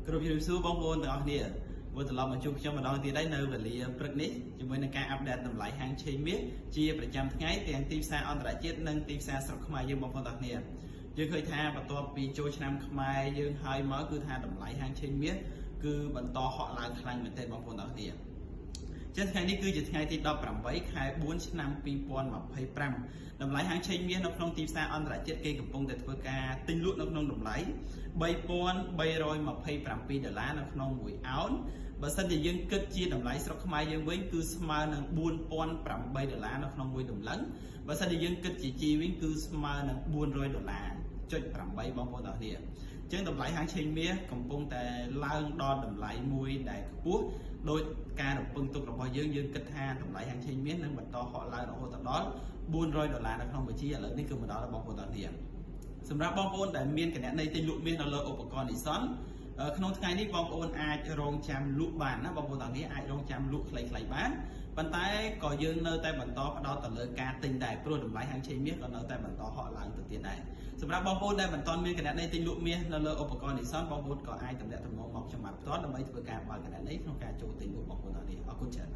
Group you so bong the here with the lama chuk chum along the day no really pregnant you win a kind of that them like hang chain me chiaประจำថ្ងៃទាំងទីផ្សារអន្តរជាតិនិងទីផ្សារស្រុកខ្មែរយើងបងប្អូនទាំងគ្នាយើងឃើញថាបន្ទាប់ពីចូលឆ្នាំខ្មែរយើងហើយមកគឺថាតម្លៃហាងឆេងមាសគឺបន្តហក់ឡើងខ្លាំងមែនទែនបងប្អូនទាំងគ្នាចឹងថ្ងៃនេះគឺជាថ្ងៃទី18ខែ4ឆ្នាំ2025តម្លៃហាងឆេងមាសនៅក្នុងទីផ្សារអន្តរជាតិគេកំពុងតែធ្វើការទិញលក់នៅក្នុងតម្លៃ$3,327នៅក្នុង1អោនបើសិនជាយើងគិតជាតម្លៃស្រុកខ្មែរយើងវិញគឺស្មើនឹង$4,800នៅក្នុង1តម្លឹងបើសិនជាយើងគិតជាជីវិញគឺស្មើនឹង$400.8បងប្អូនទាំងគ្នាអញ្ចឹងតម្លៃហាងឆេងមាសកំពុងតែឡើងដល់តម្លៃមួយដែលខ្ពស់ដោយការរំពឹងទុករបស់យើងគិតថាតម្លៃហាងឆេងមាសនឹងបន្តហក់ឡើងរហូតដល់$400នៅក្នុងមួយជីឥឡូវនេះគឺមកដល់បងប្អូនទាំងគ្នាសម្រាប់បងប្អូនដែលមានគណនីទិញលក់មាសនៅលើឧបករណ៍ Nissan ក្នុងថ្ងៃនេះបងប្អូនអាចរងចាំលក់បានណាបងប្អូនទាំងនេះអាចរងចាំលក់ខ្លីៗបានប៉ុន្តែក៏យើងនៅតែបន្តផ្ដោតទៅលើការទិញដែរព្រោះតម្លៃហាងឆេងមាសក៏នៅតែបន្តហក់ឡើងទៅទៀតដែរសម្រាប់បងប្អូនដែលមិនទាន់មានគណនីទិញលក់មាសនៅលើឧបករណ៍ Nissan បងប្អូនក៏អាចទំនាក់ទំនងមកខ្ញុំបានផ្ទាល់ដើម្បីធ្វើការបើកគណនីក្នុងការចូលទិញលក់បងប្អូនទាំងនេះអរគុណច្រើន